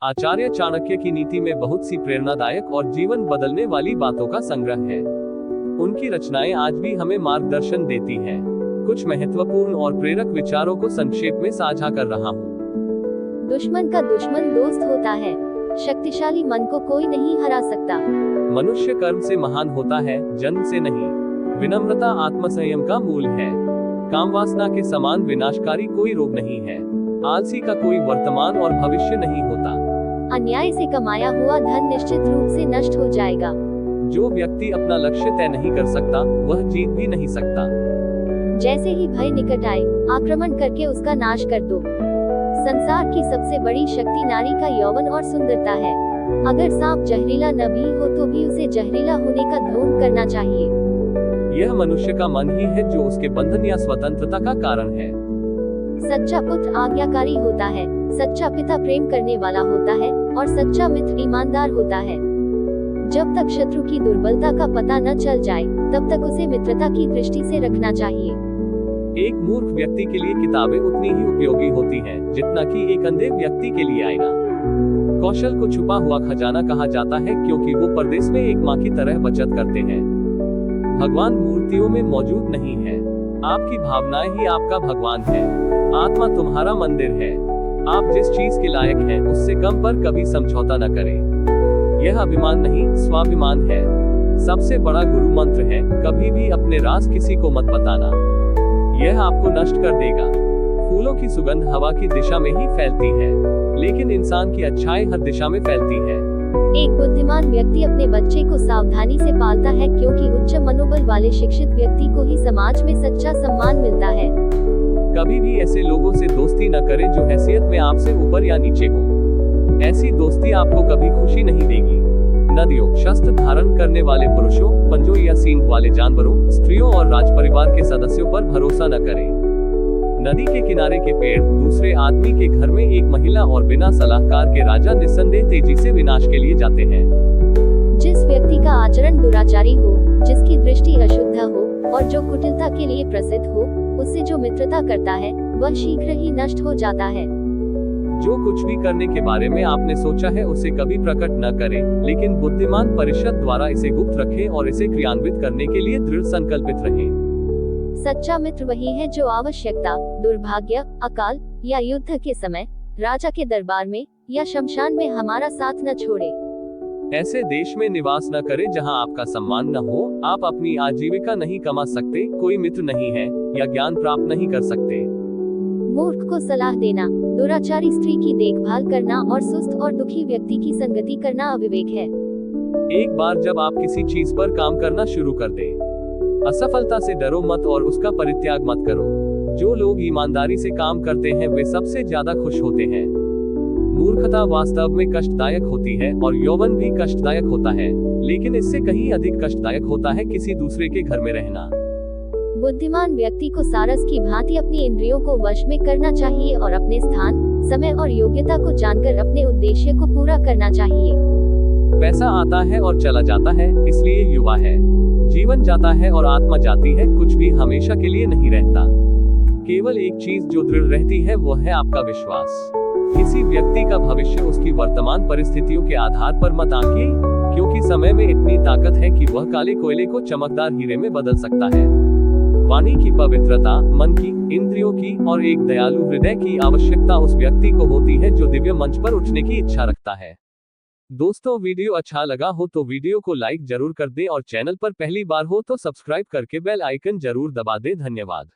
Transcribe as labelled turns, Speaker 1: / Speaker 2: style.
Speaker 1: आचार्य चाणक्य की नीति में बहुत सी प्रेरणादायक और जीवन बदलने वाली बातों का संग्रह है। उनकी रचनाएं आज भी हमें मार्गदर्शन देती हैं। कुछ महत्वपूर्ण और प्रेरक विचारों को संक्षेप में साझा कर रहा हूँ।
Speaker 2: दुश्मन का दुश्मन दोस्त होता है। शक्तिशाली मन को कोई नहीं हरा सकता।
Speaker 1: मनुष्य कर्म से महान होता है, जन्म से नहीं। विनम्रता आत्मसंयम का मूल है। कामवासना के समान विनाशकारी कोई रोग नहीं है। आलसी का कोई वर्तमान और भविष्य नहीं होता।
Speaker 2: अन्याय से कमाया हुआ धन निश्चित रूप से नष्ट हो जाएगा।
Speaker 1: जो व्यक्ति अपना लक्ष्य तय नहीं कर सकता, वह जीत भी नहीं सकता।
Speaker 2: जैसे ही भय निकट आए, आक्रमण करके उसका नाश कर दो। संसार की सबसे बड़ी शक्ति नारी का यौवन और सुंदरता है। अगर सांप जहरीला न भी हो तो भी उसे जहरीला होने का ढोंग करना चाहिए।
Speaker 1: यह मनुष्य का मन ही है जो उसके बंधन या स्वतंत्रता का कारण है।
Speaker 2: सच्चा पुत्र आज्ञाकारी होता है, सच्चा पिता प्रेम करने वाला होता है और सच्चा मित्र ईमानदार होता है। जब तक शत्रु की दुर्बलता का पता न चल जाए, तब तक उसे मित्रता की दृष्टि से रखना चाहिए।
Speaker 1: एक मूर्ख व्यक्ति के लिए किताबें उतनी ही उपयोगी होती हैं, जितना कि एक अंधे व्यक्ति के लिए आईना। कौशल को छुपा हुआ खजाना कहा जाता है, क्योंकि वो परदेश में एक माँ की तरह बचत करते हैं। भगवान मूर्तियों में मौजूद नहीं है। आपकी भावनाएं ही आपका भगवान है। आत्मा तुम्हारा मंदिर है। आप जिस चीज के लायक हैं, उससे कम पर कभी समझौता न करें। यह अभिमान नहीं, स्वाभिमान है। सबसे बड़ा गुरु मंत्र है, कभी भी अपने राज किसी को मत बताना। यह आपको नष्ट कर देगा। फूलों की सुगंध हवा की दिशा में ही फैलती है, लेकिन इंसान की अच्छाई हर दिशा में फैलती है।
Speaker 2: एक बुद्धिमान व्यक्ति अपने बच्चे को सावधानी से पालता है, क्योंकि उच्च मनोबल वाले शिक्षित व्यक्ति को ही समाज में सच्चा सम्मान मिलता है।
Speaker 1: कभी भी ऐसे लोगों से दोस्ती न करें जो हैसियत में आपसे ऊपर या नीचे हो। ऐसी दोस्ती आपको कभी खुशी नहीं देगी। नदियों, शस्त्र धारण करने वाले पुरुषों, पंजों या सींग वाले जानवरों, स्त्रियों और राजपरिवार के सदस्यों पर भरोसा न करें। नदी के किनारे के पेड़, दूसरे आदमी के घर में एक महिला और बिना सलाहकार के राजा निस्संदेह तेजी से विनाश के लिए जाते हैं।
Speaker 2: जिस व्यक्ति का आचरण दुराचारी हो, जिसकी दृष्टि अशुद्ध हो और जो कुटिलता के लिए प्रसिद्ध हो, उससे जो मित्रता करता है, वह शीघ्र ही नष्ट हो जाता है।
Speaker 1: जो कुछ भी करने के बारे में आपने सोचा है, उसे कभी प्रकट न करें, लेकिन बुद्धिमान परिषद द्वारा इसे गुप्त रखें और इसे क्रियान्वित करने के लिए दृढ़ संकल्पित रहें।
Speaker 2: सच्चा मित्र वही है जो आवश्यकता, दुर्भाग्य, अकाल या युद्ध के समय राजा के दरबार में या शमशान में हमारा साथ न छोड़े।
Speaker 1: ऐसे देश में निवास न करें जहां आपका सम्मान न हो। आप अपनी आजीविका नहीं कमा सकते, कोई मित्र नहीं है या ज्ञान प्राप्त नहीं कर सकते।
Speaker 2: मूर्ख को सलाह देना, दुराचारी स्त्री की देखभाल करना और सुस्त और दुखी व्यक्ति की संगति करना अविवेक है।
Speaker 1: एक बार जब आप किसी चीज पर काम करना शुरू कर दें, असफलता से डरो मत और उसका परित्याग मत करो। जो लोग ईमानदारी से काम करते हैं, वे सबसे ज्यादा खुश होते हैं। मूर्खता वास्तव में कष्टदायक होती है और यौवन भी कष्टदायक होता है, लेकिन इससे कहीं अधिक कष्टदायक होता है किसी दूसरे के घर में रहना।
Speaker 2: बुद्धिमान व्यक्ति को सारस की भांति अपनी इंद्रियों को वश में करना चाहिए और अपने स्थान, समय और योग्यता को जानकर अपने उद्देश्य को पूरा करना चाहिए।
Speaker 1: पैसा आता है और चला जाता है, इसलिए युवा है। जीवन जाता है और आत्मा जाती है, कुछ भी हमेशा के लिए नहीं रहता। केवल एक चीज जो दृढ़ रहती है, वो है आपका विश्वास। किसी व्यक्ति का भविष्य उसकी वर्तमान परिस्थितियों के आधार पर मत आंकिए, क्योंकि समय में इतनी ताकत है कि वह काले कोयले को चमकदार हीरे में बदल सकता है। वाणी की पवित्रता, मन की, इंद्रियों की और एक दयालु हृदय की आवश्यकता उस व्यक्ति को होती है जो दिव्य मंच पर उठने की इच्छा रखता है। दोस्तों, वीडियो अच्छा लगा हो तो वीडियो को लाइक जरूर कर दें और चैनल पर पहली बार हो तो सब्सक्राइब करके बेल आइकन जरूर दबा दें। धन्यवाद।